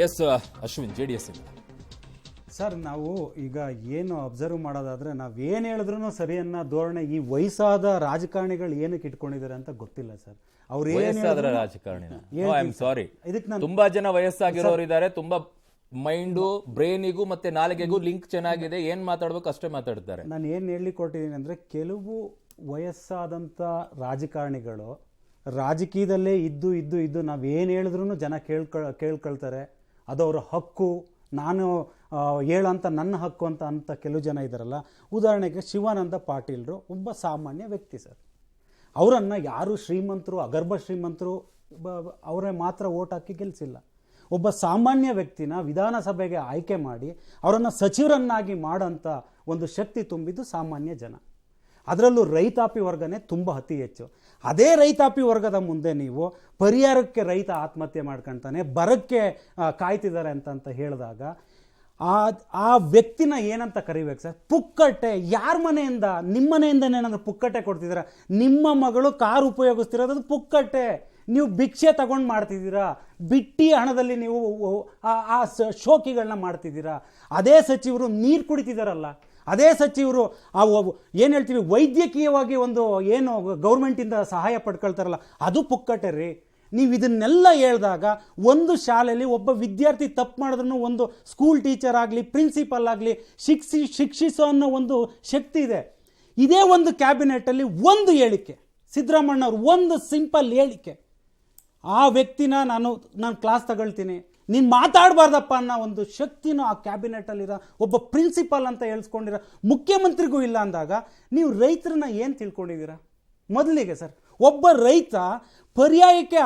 S Ashwin, JDS ಇಂದ. Sir, ನಾವು ಈಗ ಏನು ಅಬ್ಸರ್ವ್ ಮಾಡೋದಾದ್ರೆ ನಾವೇನು ಹೇಳಿದ್ರು ಸರಿ ಅನ್ನೋ ಧೋರಣೆ ಈ ವಯಸ್ಸಾದ ರಾಜಕಾರಣಿಗಳು ಏನಕ್ಕೆ ಇಟ್ಕೊಂಡಿದ್ದಾರೆ ಅಂತ ಗೊತ್ತಿಲ್ಲ ಸರ್. ಅವ್ರು ವಯಸ್ಸಾದ್ರ ರಾಜಕಾರಣಿನ ಐ ಆಮ್ ಸಾರಿ, ತುಂಬಾ ಜನ ವಯಸ್ಸಾಗಿರೋರು ಇದ್ದಾರೆ. ತುಂಬಾ ಮೈಂಡು, ಬ್ರೈನಿಗೂ ಮತ್ತೆ ನಾಲಿಗೆಗೂ ಲಿಂಕ್ ಚೆನ್ನಾಗಿದೆ. ಏನ್ ಮಾತಾಡ್ಬೇಕು ಅಷ್ಟೇ ಮಾತಾಡ್ತಾರೆ. ನಾನು ಏನ್ ಹೇಳಲಿಕ್ಕೆ ಕೊಟ್ಟಿದ್ದೀನಿ ಅಂದ್ರೆ, ಕೆಲವು ವಯಸ್ಸಾದಂತ ರಾಜಕಾರಣಿಗಳು ರಾಜಕೀಯದಲ್ಲೇ ಇದ್ದು ನಾವೇನು ಹೇಳಿದ್ರು ಜನ ಕೇಳ್ಕೊಳ್ತಾರೆ. ಅದು ಅವರ ಹಕ್ಕು, ನಾನು ಹೇಳಂತ ನನ್ನ ಹಕ್ಕು ಅಂತ ಕೆಲವು ಜನ ಇದ್ದಾರಲ್ಲ. ಉದಾಹರಣೆಗೆ ಶಿವಾನಂದ ಪಾಟೀಲ್ರು ಒಬ್ಬ ಸಾಮಾನ್ಯ ವ್ಯಕ್ತಿ ಸರ್. ಅವರನ್ನು ಯಾರು ಶ್ರೀಮಂತರು, ಅಗರ್ಭ ಶ್ರೀಮಂತರು ಅವರೇ ಮಾತ್ರ ಓಟ್ ಹಾಕಿ ಗೆಲ್ಲಿಸಿಲ್ಲ. ಒಬ್ಬ ಸಾಮಾನ್ಯ ವ್ಯಕ್ತಿನ ವಿಧಾನಸಭೆಗೆ ಆಯ್ಕೆ ಮಾಡಿ ಅವರನ್ನು ಸಚಿವರನ್ನಾಗಿ ಮಾಡೋಂಥ ಒಂದು ಶಕ್ತಿ ತುಂಬಿದ್ದು ಸಾಮಾನ್ಯ ಜನ. ಅದರಲ್ಲೂ ರೈತಾಪಿ ವರ್ಗನೇ ತುಂಬ ಅತಿ ಹೆಚ್ಚು. ಅದೇ ರೈತಾಪಿ ವರ್ಗದ ಮುಂದೆ ನೀವು ಪರಿಹಾರಕ್ಕೆ ರೈತ ಆತ್ಮಹತ್ಯೆ ಮಾಡ್ಕೊಳ್ತಾನೆ, ಬರಕ್ಕೆ ಕಾಯ್ತಿದ್ದಾರೆ ಅಂತ ಹೇಳಿದಾಗ ಆ ವ್ಯಕ್ತಿನ ಏನಂತ ಕರಿಬೇಕು ಸರ್? ಪುಕ್ಕಟ್ಟೆ. ಯಾರ ಮನೆಯಿಂದ? ನಿಮ್ಮ ಮನೆಯಿಂದನೇ ಏನಾದರೂ ಪುಕ್ಕಟ್ಟೆ ಕೊಡ್ತಿದ್ದೀರಾ? ನಿಮ್ಮ ಮಗಳು ಕಾರು ಉಪಯೋಗಿಸ್ತಿರೋದು ಪುಕ್ಕಟ್ಟೆ. ನೀವು ಭಿಕ್ಷೆ ತಗೊಂಡು ಮಾಡ್ತಿದ್ದೀರಾ, ಬಿಟ್ಟಿ ಹಣದಲ್ಲಿ ನೀವು ಆ ಶೋಕಿಗಳನ್ನ ಮಾಡ್ತಿದ್ದೀರಾ. ಅದೇ ಸಚಿವರು ನೀರು ಕುಡಿತಿದ್ದಾರಲ್ಲ, ಅದೇ ಸಚಿವರು ಏನು ಹೇಳ್ತೀವಿ ವೈದ್ಯಕೀಯವಾಗಿ ಒಂದು ಏನು ಗೌರ್ಮೆಂಟಿಂದ ಸಹಾಯ ಪಡ್ಕೊಳ್ತಾರಲ್ಲ, ಅದು ಪುಕ್ಕಟ್ಟೆ ರೀ. ನೀವು ಇದನ್ನೆಲ್ಲ ಹೇಳಿದಾಗ ಒಂದು ಶಾಲೆಯಲ್ಲಿ ಒಬ್ಬ ವಿದ್ಯಾರ್ಥಿ ತಪ್ಪು ಮಾಡಿದ್ರೂ ಒಂದು ಸ್ಕೂಲ್ ಟೀಚರ್ ಆಗಲಿ, ಪ್ರಿನ್ಸಿಪಲ್ ಆಗಲಿ ಶಿಕ್ಷಿಸೋ ಅನ್ನೋ ಒಂದು ಶಕ್ತಿ ಇದೆ. ಇದೇ ಒಂದು ಕ್ಯಾಬಿನೆಟಲ್ಲಿ ಒಂದು ಹೇಳಿಕೆ, ಸಿದ್ದರಾಮಣ್ಣವ್ರು ಒಂದು ಸಿಂಪಲ್ ಹೇಳಿಕೆ, ಆ ವ್ಯಕ್ತಿನ ನಾನು ಕ್ಲಾಸ್ ತಗೊಳ್ತೀನಿ, ನೀನು ಮಾತಾಡಬಾರ್ದಪ್ಪ ಅನ್ನೋ ಒಂದು ಶಕ್ತಿನೂ ಆ ಕ್ಯಾಬಿನೆಟಲ್ಲಿರೋ ಒಬ್ಬ ಪ್ರಿನ್ಸಿಪಾಲ್ ಅಂತ ಹೇಳ್ಸ್ಕೊಂಡಿರೋ ಮುಖ್ಯಮಂತ್ರಿಗೂ ಇಲ್ಲ ಅಂದಾಗ ನೀವು ರೈತರನ್ನ ಏನು ತಿಳ್ಕೊಂಡಿದ್ದೀರಾ? ಮೊದಲಿಗೆ ಸರ್, ಒಬ್ಬ ರೈತ ಪರ್ಯಾಯಕ್ಕೆ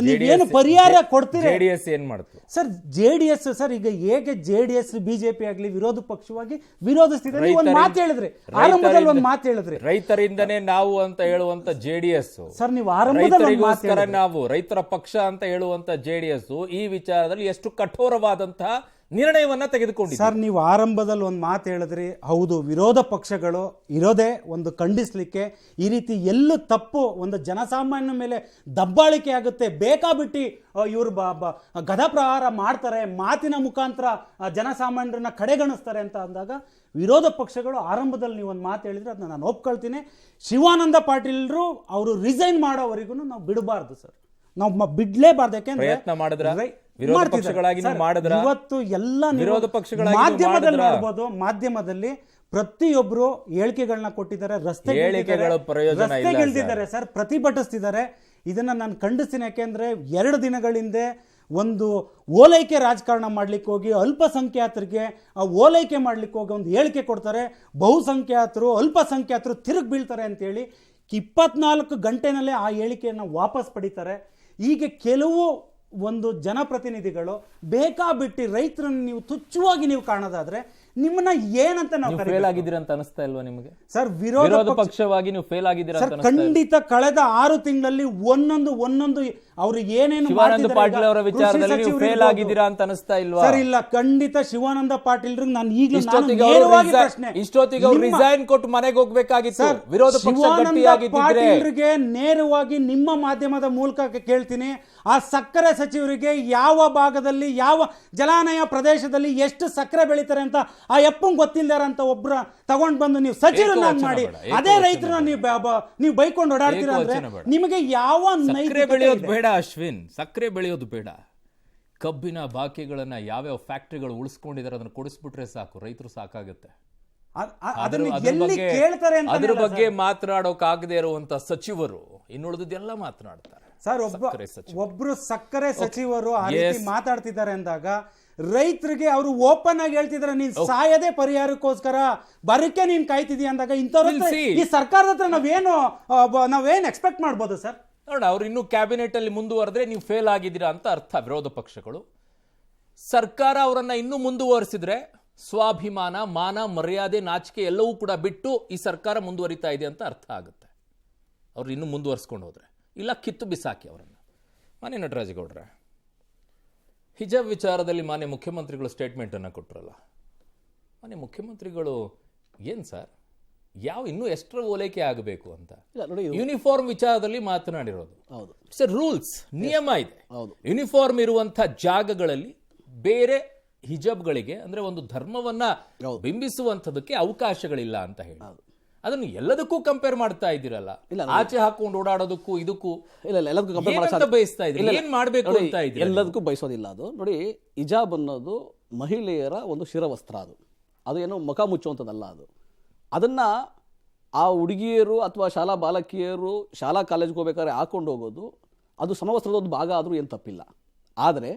ನೀವೇನು ಪರಿಹಾರ ಕೊಡ್ತೀರಾ? JDS ಏನ್ ಮಾಡ್ತು ಸರ್? JDS ಸರ್, ಈಗ ಹೇಗೆ JDS BJP ಆಗಲಿ ವಿರೋಧ ಪಕ್ಷವಾಗಿ ವಿರೋಧಿಸ್ತಿದ್ದಾರೆ. ಒಂದು ಮಾತು ಹೇಳಿದ್ರಿ, ಆರಂಭದಲ್ಲಿ ಒಂದು ಮಾತು ಹೇಳಿದ್ರಿ, ರೈತರಿಂದನೇ ನಾವು ಅಂತ ಹೇಳುವಂತ JDS ಸರ್. ನೀವು ಆರಂಭದಲ್ಲಿ ನಾವು ರೈತರ ಪಕ್ಷ ಅಂತ ಹೇಳುವಂತ JDS ಈ ವಿಚಾರದಲ್ಲಿ ಎಷ್ಟು ಕಠೋರವಾದಂತಹ ನಿರ್ಣಯವನ್ನ ತೆಗೆದುಕೊಂಡಿದೆ ಸರ್. ನೀವು ಆರಂಭದಲ್ಲಿ ಒಂದು ಮಾತು ಹೇಳಿದ್ರಿ, ಹೌದು, ವಿರೋಧ ಪಕ್ಷಗಳು ಇರೋದೇ ಒಂದು ಖಂಡಿಸ್ಲಿಕ್ಕೆ. ಈ ರೀತಿ ಎಲ್ಲೂ ತಪ್ಪು ಒಂದು ಜನಸಾಮಾನ್ಯ ಮೇಲೆ ದಬ್ಬಾಳಿಕೆ ಆಗುತ್ತೆ, ಬೇಕಾಬಿಟ್ಟು ಇವರು ಗದಾಪ್ರಹಾರ ಮಾಡ್ತಾರೆ, ಮಾತಿನ ಮುಖಾಂತರ ಜನಸಾಮಾನ್ಯರನ್ನ ಕಡೆಗಣಿಸ್ತಾರೆ ಅಂತ ಅಂದಾಗ ವಿರೋಧ ಪಕ್ಷಗಳು ಆರಂಭದಲ್ಲಿ ನೀವು ಒಂದು ಮಾತು ಹೇಳಿದ್ರೆ ಅದನ್ನ ನಾನು ಒಪ್ಕೊಳ್ತೀನಿ. ಶಿವಾನಂದ ಪಾಟೀಲ್ರು ಅವರು ರಿಸೈನ್ ಮಾಡೋವರೆಗೂ ನಾವು ಬಿಡಬಾರ್ದು ಸರ್, ನಾವು ಬಿಡ್ಲೇಬಾರ್ದು. ಯಾಕೆಂದ್ರೆ ಇವತ್ತು ಎಲ್ಲ ಮಾಧ್ಯಮದಲ್ಲಿ ನೋಡ್ಬೋದು, ಮಾಧ್ಯಮದಲ್ಲಿ ಪ್ರತಿಯೊಬ್ರು ಹೇಳಿಕೆಗಳನ್ನ ಕೊಟ್ಟಿದ್ದಾರೆ, ರಸ್ತೆಗಿಳಿದಿದ್ದಾರೆ ಸರ್, ಪ್ರತಿಭಟಿಸ್ತಿದ್ದಾರೆ. ಇದನ್ನ ನಾನು ಖಂಡಿಸ್ತೀನಿ. ಯಾಕೆಂದ್ರೆ 2 ದಿನಗಳ ಹಿಂದೆ ಒಂದು ಓಲೈಕೆ ರಾಜಕಾರಣ ಮಾಡ್ಲಿಕ್ಕೆ ಹೋಗಿ ಅಲ್ಪಸಂಖ್ಯಾತರಿಗೆ ಓಲೈಕೆ ಮಾಡ್ಲಿಕ್ಕೆ ಹೋಗಿ ಒಂದು ಹೇಳಿಕೆ ಕೊಡ್ತಾರೆ, ಬಹುಸಂಖ್ಯಾತರು ಅಲ್ಪಸಂಖ್ಯಾತರು ತಿರುಗಿ ಬೀಳ್ತಾರೆ ಅಂತೇಳಿ 24 ಗಂಟೆನಲ್ಲೇ ಆ ಹೇಳಿಕೆಯನ್ನು ವಾಪಸ್ ಪಡಿತಾರೆ. ಹೀಗೆ ಕೆಲವು ಒಂದು ಜನಪ್ರತಿನಿಧಿಗಳು ಬೇಕಾಬಿಟ್ಟು ರೈತರನ್ನು ನೀವು ತುಚ್ಛವಾಗಿ ನೀವು ಕಾಣೋದಾದ್ರೆ ನಿಮ್ಮನ್ನ ಏನಂತ ನಾವು ಫೇಲ್ ಆಗಿದ್ದೀರಾ ಅಂತ ಅನಿಸ್ತಾ ಇಲ್ವಾ ನಿಮಗೆ ಸರ್? ವಿರೋಧ ಪಕ್ಷವಾಗಿ ನೀವು ಫೇಲ್ ಆಗಿದ್ದೀರಾ ಸರ್? ಖಂಡಿತ. ಕಳೆದ 6 ತಿಂಗಳಲ್ಲಿ ಒಂದೊಂದು ಅವರು ಏನೇನು ಪಾಟೀಲ್ ಅವರ ವಿಚಾರದಲ್ಲಿ ನೀವು ಫೇಲ್ ಆಗಿದ್ದೀರಾ ಅಂತ ಅನಿಸ್ತಾ ಇಲ್ವಾ ಸರ್? ಇಲ್ಲ, ಖಂಡಿತ. ಶಿವಾನಂದ ಪಾಟೀಲ್ ನಾನು ಈಗಲೂ ಇಷ್ಟೊತ್ತಿಗೆ ಅವರು ರಿಸೈನ್ ಕೊಟ್ಟು ಮನೆಗೆ ಹೋಗ್ಬೇಕಾಗಿತ್ತು. ವಿರೋಧ ಪಕ್ಷ ಪಾಟೀಲ್ರಿಗೆ ನೇರವಾಗಿ ನಿಮ್ಮ ಮಾಧ್ಯಮದ ಮೂಲಕ ಕೇಳ್ತೀನಿ, ಆ ಸಕ್ಕರೆ ಸಚಿವರಿಗೆ ಯಾವ ಭಾಗದಲ್ಲಿ ಯಾವ ಜಲಾನಯ ಪ್ರದೇಶದಲ್ಲಿ ಎಷ್ಟು ಸಕ್ಕರೆ ಬೆಳೀತಾರೆ ಅಂತ ಆ ಎಪ್ಪಂಗ್ ಗೊತ್ತಿಲ್ದಾರ ಅಂತ ಒಬ್ರ ತಗೊಂಡ್ ಬಂದು ನೀವು ಸಚಿವರನ್ನಾಗಿ ಮಾಡಿ ಅದೇ ರೈತರನ್ನ ನೀವು ಬೈಕೊಂಡು ಓಡಾಡ್ತೀರಾ ಅಂದ್ರೆ ನಿಮಗೆ ಯಾವ ಸಕ್ಕರೆ ಬೆಳೆಯೋದು ಬೇಡ ಅಶ್ವಿನ್, ಸಕ್ಕರೆ ಬೆಳೆಯೋದು ಬೇಡ. ಕಬ್ಬಿನ ಬಾಕಿಗಳನ್ನ ಯಾವ್ಯಾವ ಫ್ಯಾಕ್ಟರಿಗಳು ಉಳಿಸ್ಕೊಂಡಿದ್ದಾರೆ ಅದನ್ನ ಕೊಡಿಸ್ಬಿಟ್ರೆ ಸಾಕು, ರೈತರು ಸಾಕಾಗುತ್ತೆ. ಅದ್ರ ಬಗ್ಗೆ ಮಾತನಾಡೋಕಾಗದೆ ಇರುವಂತ ಸಚಿವರು ಇನ್ನುಳಿದೆಲ್ಲ ಮಾತನಾಡ್ತಾರೆ ಸರ್. ಒಬ್ರು ಸಕ್ಕರೆ ಸಚಿವರು ಆ ರೀತಿ ಮಾತಾಡ್ತಿದ್ದಾರೆ ಅಂದಾಗ ರೈತರಿಗೆ ಅವರು ಓಪನ್ ಆಗಿ ಹೇಳ್ತಿದ್ದಾರೆ, ನೀನ್ ಸಾಯದೇ ಪರಿಹಾರಕ್ಕೋಸ್ಕರ ಬರಕ್ಕೆ ನೀನ್ ಕಾಯ್ತಿದೀಯ ಅಂದಾಗ ಇಂಥವ್ರು ಈ ಸರ್ಕಾರದ ಹತ್ರ ನಾವೇನು ಎಕ್ಸ್ಪೆಕ್ಟ್ ಮಾಡ್ಬೋದು ಸರ್? ನೋಡ, ಅವ್ರು ಇನ್ನೂ ಕ್ಯಾಬಿನೆಟ್ ಅಲ್ಲಿ ಮುಂದುವರೆದ್ರೆ ನೀವು ಫೇಲ್ ಆಗಿದ್ದೀರಾ ಅಂತ ಅರ್ಥ. ವಿರೋಧ ಪಕ್ಷಗಳು ಸರ್ಕಾರ ಅವರನ್ನ ಇನ್ನೂ ಮುಂದುವರಿಸಿದ್ರೆ ಸ್ವಾಭಿಮಾನ, ಮಾನ, ಮರ್ಯಾದೆ, ನಾಚಿಕೆ ಎಲ್ಲವೂ ಕೂಡ ಬಿಟ್ಟು ಈ ಸರ್ಕಾರ ಮುಂದುವರಿತಾ ಇದೆ ಅಂತ ಅರ್ಥ ಆಗುತ್ತೆ. ಅವ್ರು ಇನ್ನೂ ಮುಂದುವರಿಸ್ಕೊಂಡು ಹೋದ್ರೆ, ಇಲ್ಲ ಕಿತ್ತು ಬಿಸಾಕಿ ಅವರನ್ನು. ಮಾನ್ಯ ನಟರಾಜೇಗೌಡ್ರೆ, ಹಿಜಾಬ್ ವಿಚಾರದಲ್ಲಿ ಮಾನ್ಯ ಮುಖ್ಯಮಂತ್ರಿಗಳು ಸ್ಟೇಟ್ಮೆಂಟ್ ಅನ್ನು ಕೊಟ್ಟರಲ್ಲ, ಮಾನ್ಯ ಮುಖ್ಯಮಂತ್ರಿಗಳು ಏನ್ ಸರ್ ಇನ್ನೂ ಎಷ್ಟರ ಓಲೈಕೆ ಆಗಬೇಕು ಅಂತ ಯೂನಿಫಾರ್ಮ್ ವಿಚಾರದಲ್ಲಿ ಮಾತನಾಡಿರೋದು. ರೂಲ್ಸ್, ನಿಯಮ ಇದೆ. ಯೂನಿಫಾರ್ಮ್ ಇರುವಂತಹ ಜಾಗಗಳಲ್ಲಿ ಬೇರೆ ಹಿಜಬ್ಗಳಿಗೆ ಅಂದ್ರೆ ಒಂದು ಧರ್ಮವನ್ನ ಬಿಂಬಿಸುವಂಥದಕ್ಕೆ ಅವಕಾಶಗಳಿಲ್ಲ ಅಂತ ಹೇಳಿ ಅದನ್ನು ಎಲ್ಲದಕ್ಕೂ ಕಂಪೇರ್ ಮಾಡ್ತಾ ಇದ್ದೀರಲ್ಲ, ಆಚೆ ಹಾಕೊಂಡು ಓಡಾಡೋದಕ್ಕೂ ಇದಕ್ಕೂ ಇಲ್ಲ ಎಲ್ಲದಕ್ಕೂ ಕಂಪೇರ್ ಏನಂತ ಬಯಸ್ತಾ ಇದ್ದೀರಿ, ಏನ್ ಮಾಡ್ಬೇಕು ಅಂತ ಇದ್ದೀರಿ? ಎಲ್ಲದಕ್ಕೂ ಬಯಸೋದಿಲ್ಲ. ಅದು ನೋಡಿ, ಹಿಜಾಬ್ ಅನ್ನೋದು ಮಹಿಳೆಯರ ಒಂದು ಶಿರವಸ್ತ್ರ. ಅದು ಏನು ಮುಖ ಮುಚ್ಚುವಂಥದ್ದಲ್ಲ. ಅದನ್ನ ಆ ಹುಡುಗಿಯರು ಅಥವಾ ಶಾಲಾ ಬಾಲಕಿಯರು ಶಾಲಾ ಕಾಲೇಜ್ಗೆ ಹೋಗ್ಬೇಕಾದ್ರೆ ಹಾಕೊಂಡು ಹೋಗೋದು ಅದು ಸಮವಸ್ತ್ರದ ಒಂದು ಭಾಗ ಆದರೂ ಏನು ತಪ್ಪಿಲ್ಲ. ಆದರೆ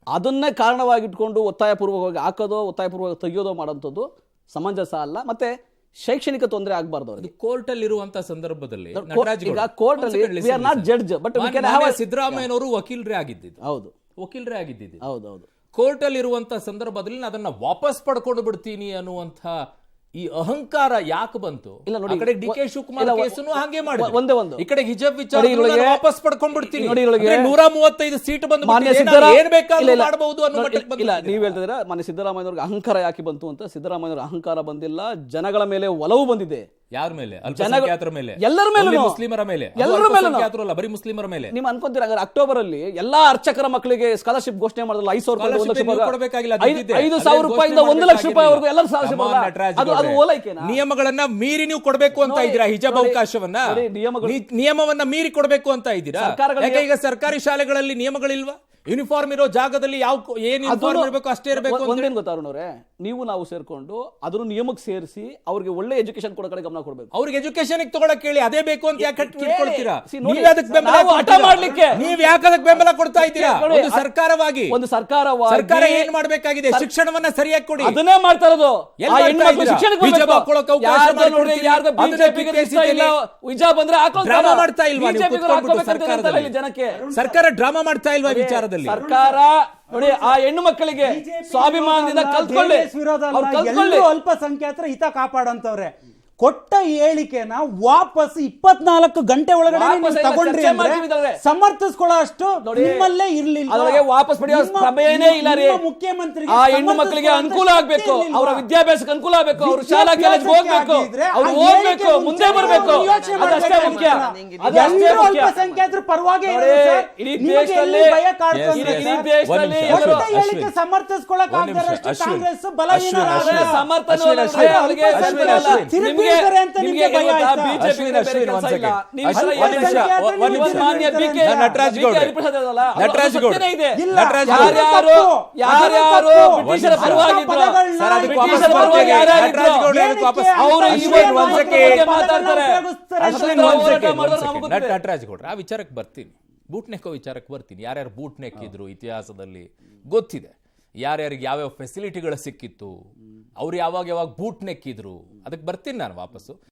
ಅದನ್ನೇ ಕಾರಣವಾಗಿಟ್ಕೊಂಡು ಒತ್ತಾಯಪೂರ್ವಕವಾಗಿ ಹಾಕೋದೋ ಒತ್ತಾಯಪೂರ್ವಕವಾಗಿ ತೆಗೆಯೋದೋ ಮಾಡೋಂಥದ್ದು ಸಮಂಜಸ ಅಲ್ಲ. ಮತ್ತೆ ಶೈಕ್ಷಣಿಕ ತೊಂದರೆ ಆಗಬಾರ್ದು ಅವರಿಗೆ. ಕೋರ್ಟ್ ಅಲ್ಲಿ ಇರುವಂತಹ ಸಂದರ್ಭದಲ್ಲಿ ಈಗ ಕೋರ್ಟ್ ಅಲ್ಲಿ we are not judge, but we can have ಸಿದ್ದರಾಮಯ್ಯನವರು ವಕೀಲರೇ ಆಗಿದ್ದಿದ್ದು. ಹೌದು, ವಕೀಲರೇ ಆಗಿದ್ದಿದ್ದು. ಹೌದೌದು. ಕೋರ್ಟ್ ಅಲ್ಲಿ ಇರುವಂತಹ ಸಂದರ್ಭದಲ್ಲಿ ಅದನ್ನ ವಾಪಸ್ ಪಡ್ಕೊಂಡು ಬಿಡ್ತೀನಿ ಅನ್ನುವಂಥ ಈ ಅಹಂಕಾರ ಯಾಕೆ ಬಂತು? ಇಲ್ಲ ನೋಡಿ, ಆ ಕಡೆ ಡಿ ಕೆ ಶಿವಕುಮಾರ್ ಕೇಸನ್ನು ಹಾಗೆ ಮಾಡಿದ್ರು, ಒಂದೇ ಒಂದು ಈ ಕಡೆ ಹಿಜಾಬ್ ವಿಚಾರ ವಾಪಸ್ ಪಡ್ಕೊಂಡ್ ಬಿಡ್ತೀನಿ, ನೋಡಿ 135 ಸೀಟ್ ಬಂದು ಏನ್ ಬೇಕಾದ್ರೂ ಮಾಡಬಹುದು ಅನ್ನೋ ಮಟ್ಟಕ್ಕೆ ಬಂದಿಲ್ಲ. ಇಲ್ಲ, ನೀವ್ ಹೇಳ್ತಿದ್ರೆ ಮಾನ್ಯ ಸಿದ್ದರಾಮಯ್ಯವ್ರಿಗೆ ಅಹಂಕಾರ ಯಾಕೆ ಬಂತು ಅಂತ. ಸಿದ್ದರಾಮಯ್ಯವ್ರ ಅಹಂಕಾರ ಬಂದಿಲ್ಲ, ಜನಗಳ ಮೇಲೆ ಒಲವು ಬಂದಿದೆ. ಯಾರ ಮೇಲೆ? ಅಲ್ಪಸಂಖ್ಯಾತರ ಮೇಲೆ, ಎಲ್ಲರ ಮೇಲೆ, ಮುಸ್ಲಿಮರ ಮೇಲೆ, ಎಲ್ಲರ ಮೇಲೆ, ಬರೀ ಮುಸ್ಲಿಮರ ಮೇಲೆ. ನೀವು ಅನ್ಕೊಂತೀರ ಅಕ್ಟೋಬರ್ ಅಲ್ಲಿ ಎಲ್ಲಾ ಅರ್ಚಕರ ಮಕ್ಕಳಿಗೆ ಸ್ಕಾಲರ್ಶಿಪ್ ಘೋಷಣೆ ಮಾಡಿದ್ರಲ್ಲ, 5,000 ರೂಪಾಯಿಂದ 1 ಲಕ್ಷ ರೂಪಾಯಿವರೆಗೂ ಎಲ್ಲರೂ ಸ್ಕಾಲರ್ಶಿಪ್. ಅದು ಓಲೈಕೆನಾ? ನಿಯಮಗಳನ್ನ ಮೀರಿ ನೀವು ಕೊಡಬೇಕು ಅಂತ ಇದ್ದೀರಾ ಹಿಜಾಬ್ ಅವಕಾಶವನ್ನ? ನಿಯಮವನ್ನ ಮೀರಿ ಕೊಡಬೇಕು ಅಂತ ಇದ್ದೀರಾ? ಈಗ ಸರ್ಕಾರಿ ಶಾಲೆಗಳಲ್ಲಿ ನಿಯಮಗಳಿಲ್ವಾ? ಯೂನಿಫಾರ್ಮ್ ಇರೋ ಜಾಗದಲ್ಲಿ ಏನ್ ಯೂನಿಫಾರ್ಮ್ ಇರಬೇಕು ಅಷ್ಟೇ ಇರಬೇಕು. ಒಂದೇನು ಗೊತ್ತಾ ಅರುಣವ್ರೆ, ನೀವು ನಾವು ಸೇರ್ಕೊಂಡು ಅದನ್ನು ನಿಯಮಕ್ಕೆ ಸೇರಿಸಿ ಅವ್ರಿಗೆ ಒಳ್ಳೆ ಎಜುಕೇಶನ್ ಕೊಡೋ ಕಡೆ ಗಮನ ಕೊಡಬೇಕು. ಅವ್ರಿಗೆ ಎಜುಕೇಶನ್ ತಗೊಳಕ್ ಕೇಳಿ, ಅದೇ ಬೇಕು ಅಂತ ಯಾಕೆ ಇಟ್ಕೊಳ್ತೀರಾ? ನೀವ್ ಯಾಕೆ ಅದಕ್ಕೆ ಬೆಂಬಲ ಕೊಡ್ತಾ ಇದ್ದೀರಾ? ಒಂದು ಸರ್ಕಾರ ಏನ್ ಮಾಡ್ಬೇಕಾಗಿದೆ? ಶಿಕ್ಷಣವನ್ನ ಸರಿಯಾಗಿ ಕೊಡಿ. ಅದನ್ನೇ ಮಾಡ್ತಾ ಇರೋದು. ಡ್ರಾಮಾ ಮಾಡ್ತಾ ಇಲ್ವಾ ಜನಕ್ಕೆ? ಸರ್ಕಾರ ಡ್ರಾಮಾ ಮಾಡ್ತಾ ಇಲ್ವಾ ವಿಚಾರದಲ್ಲಿ? ಸರ್ಕಾರ ನೋಡಿ, ಆ ಹೆಣ್ಣು ಮಕ್ಕಳಿಗೆ ಸ್ವಾಭಿಮಾನದಿಂದ ಕಲ್ತ್ಕೊಳ್ಳಿ. ಅಲ್ಪಸಂಖ್ಯಾತರ ಹಿತ ಕಾಪಾಡಂತವ್ರೆ ಕೊಟ್ಟ ಹೇಳಿಕೆನ ವಾಪಸ್ 24 ಗಂಟೆ ಒಳಗಡೆ ತಗೊಂಡ್ರಿ ಅಂದ್ರೆ ಸಮರ್ಥಿಸ್ಕೊಳ್ಳೋ ಅಷ್ಟು ನಿಮ್ಮಲ್ಲೇ ಇರ್ಲಿಲ್ಲ. ವಾಪಸ್ ಪಡೆಯೋ ಪ್ರಮೇಯನೇ ಇಲ್ಲ ರೀ. ಮುಖ್ಯಮಂತ್ರಿ ಆ ಹೆಣ್ಣು ಮಕ್ಕಳಿಗೆ ಅನುಕೂಲ ಆಗ್ಬೇಕು, ಅವರ ವಿದ್ಯಾಭ್ಯಾಸಕ್ಕೆ ಅನುಕೂಲ ಆಗ್ಬೇಕು, ಅವರು ಶಾಲಾ ಕಾಲೇಜ್ ಹೋಗ್ಬೇಕು, ಅವ್ರು ಓದ್ಬೇಕು, ಮುಂದೆ ಬರ್ಬೇಕು. ಅದಷ್ಟೇ ಮುಖ್ಯ. ಅಲ್ಪಸಂಖ್ಯಾತರ ಪರವಾಗಿ ಇಡೀ ದೇಶದಲ್ಲಿ ಸಮರ್ಥಿಸ್ಕೊಳ್ಳಕ್ ಆಗದಷ್ಟು ಕಾಂಗ್ರೆಸ್ ಬಲಹೀನ ನಟರಾಜ್ ಗೌಡ್ರ, ಆ ವಿಚಾರಕ್ಕೆ ಬರ್ತೀನಿ, ಬೂಟ್ ನೆಕ್ಕೋ ವಿಚಾರಕ್ಕೆ ಬರ್ತೀನಿ. ಯಾರ್ಯಾರು ಬೂಟ್ ನೆಕ್ಕಿದ್ರು ಇತಿಹಾಸದಲ್ಲಿ ಗೊತ್ತಿದೆ, ಯಾರ್ಯಾರಿಗೆ ಯಾವ್ಯಾವ ಫೆಸಿಲಿಟಿಗಳು ಸಿಕ್ಕಿತ್ತು, ಅವ್ರು ಯಾವಾಗ ಬೂಟ್ ನೆಕ್ಕಿದ್ರು, ಅದಕ್ಕೆ ಬರ್ತೀನಿ ನಾನು ವಾಪಸ್ಸು.